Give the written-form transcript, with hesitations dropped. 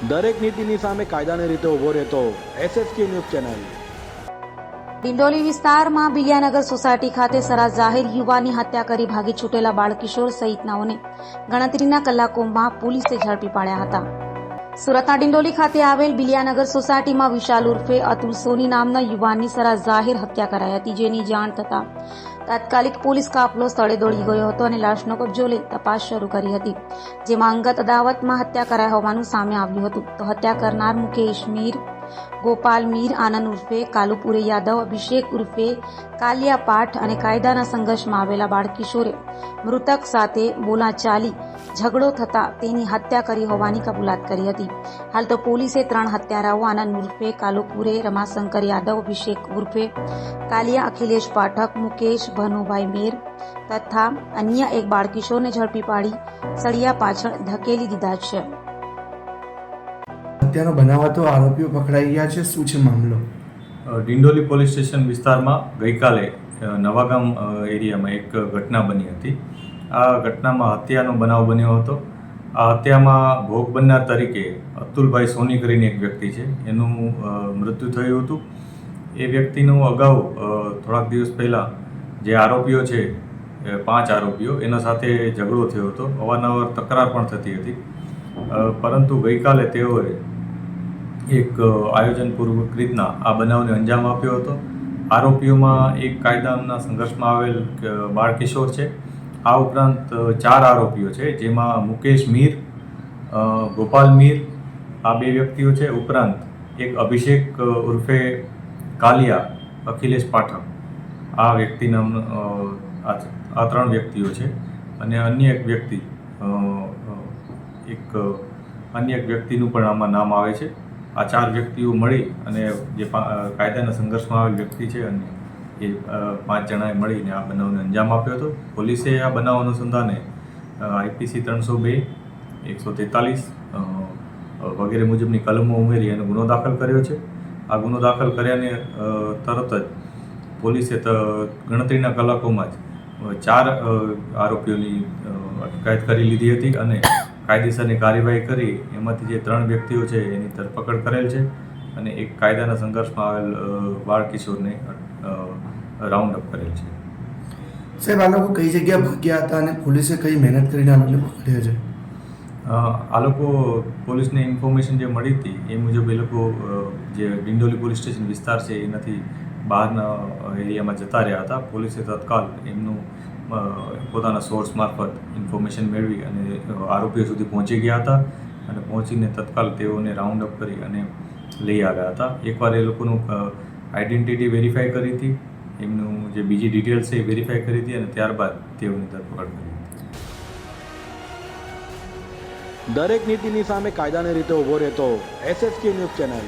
દરેક નીતિની સામે કાયદાની રીતે ઊભો રહેતો એસએસકે ન્યૂઝ ચેનલ। ડિંડોલી વિસ્તારમાં બિલિયાનગર સોસાયટી ખાતે સરા જાહેર યુવાનની હત્યા કરી ભાગી છૂટેલા બાળકિશોર સહિતનાઓને ગણતરીના કલાકોમાં પોલીસે ઝડપી પાડ્યા હતા। સુરતના ડિંડોલી ખાતે આવેલ બિલિયાનગર સોસાયટીમાં વિશાલ ઉર્ફે અતુલ સોની નામના યુવાનની સરા જાહેર હત્યા કરાઈ હતી, જેની જાણ થતાં તાત્કાલિક પોલીસ કાફલો સ્થળે દોડી ગયો હતો અને લાશનો કબજો લઈ તપાસ શરૂ કરી હતી, જેમાં અંગત અદાવતમાં હત્યા કરાઈ હોવાનું સામે આવ્યું હતું। તો હત્યા કરનાર મુકેશ મીર, ગોપાલ મીર, આનંદ ઉર્ફે કાલુપુરે યાદવ, અભિષેક ઉર્ફે કાલિયા પાઠ અને કાયદાના સંઘર્ષમાં આવેલા બાળકિશોરે મૃતક સાથે બોલાચાલી ઝઘડો થતા તેની હત્યા કરી હોવાની કબૂલાત કરી હતી। હાલ તો પોલીસે 3 હત્યારાઓ આનંદ ઉર્ફે કાલુપુરે, રમાશંકર યાદવ, અભિષેક ઉર્ફે કાલિયા, અખિલેશ પાઠક, મુકેશ ભનુભાઈ મેર તથા અન્ય એક બાળકિશોરને ઝડપી પાડી સળિયા પાછળ ધકેલી દીધા છે। હત્યાનો બનાવ હતો, આરોપીઓ પકડાઈ ગયા છે, શું છે મામલો? ડિંડોલી પોલીસ સ્ટેશન વિસ્તારમાં ગઈકાલે નવાગામ એરિયામાં એક ઘટના બની હતી। આ ઘટનામાં હત્યાનો બનાવ બન્યો હતો। આ હત્યામાં ભોગ બનનાર તરીકે અતુલભાઈ સોની કરીને એક વ્યક્તિ છે, એનું મૃત્યુ થયું હતું। એ વ્યક્તિનું અગાઉ થોડાક દિવસ પહેલાં જે આરોપીઓ છે 5 આરોપીઓ એના સાથે ઝઘડો થયો હતો, અવારનવાર તકરાર પણ થતી હતી, પરંતુ ગઈકાલે તેઓએ એક આયોજનપૂર્વક રીતના આ બનાવને અંજામ આપ્યો હતો। આરોપીઓમાં એક કાયદાના સંઘર્ષમાં આવેલ બાળકિશોર છે, આ ઉપરાંત 4 આરોપીઓ છે, જેમાં મુકેશ મીર, ગોપાલ મીર આ 2 વ્યક્તિઓ છે, ઉપરાંત એક અભિષેક ઉર્ફે કાલિયા, અખિલેશ પાઠક આ વ્યક્તિ નામ આ 3 વ્યક્તિઓ છે, અને અન્ય એક વ્યક્તિનું પણ આમાં નામ આવે છે। આ 4 વ્યક્તિઓ મળી અને જે કાયદાના સંઘર્ષમાં આવેલ વ્યક્તિ છે અને એ 5 જણાએ મળીને આ બનાવને અંજામ આપ્યો હતો। પોલીસે આ બનાવ અનુસંધાને IPC 302, 143 વગેરે મુજબની કલમો ઉમેરી અને ગુનો દાખલ કર્યો છે। આ ગુનો દાખલ કર્યાને તરત જ પોલીસે ગણતરીના કલાકોમાં જ 4 આરોપીઓની અટકાયત કરી લીધી હતી અને કાયદેસરની કાર્યવાહી કરી એમાંથી જે 3 વ્યક્તિઓ છે એની ધરપકડ કરેલ છે અને એક કાયદાના સંઘર્ષમાં આવેલ બાળકિશોરને રાઉન્ડ અપ કરેલ છે। સાહેબ, આ લોકો કઈ જગ્યા ભાગ્યા હતા અને પોલીસે કઈ મહેનત કરીને આ લોકોને પકડ્યા છે? આ લોકો પોલીસને ઇન્ફોર્મેશન જે મળી હતી એ મુજબ એ લોકો જે ડિંડોલી પોલીસ સ્ટેશન વિસ્તાર છે એનાથી બહારના એરિયામાં જતા રહ્યા હતા। પોલીસે તત્કાલ એમનું પોતાના સોર્સ મારફત ઇન્ફોર્મેશન મેળવી અને આરોપીઓ સુધી પહોંચી ગયા હતા અને પહોંચીને તત્કાલ તેઓને રાઉન્ડ અપ કરી અને લઈ આવ્યા હતા। એકવાર એ લોકોનું આઈડેન્ટિટી વેરીફાઈ કરી હતી, એમનું જે બીજી ડિટેલ્સ છે એ વેરીફાઈ કરી હતી અને ત્યારબાદ તેઓની ધરપકડ કરી હતી। દરેક નીતિની સામે કાયદાની રીતે ઊભો રહેતો એસએસકે ન્યૂઝ ચેનલ।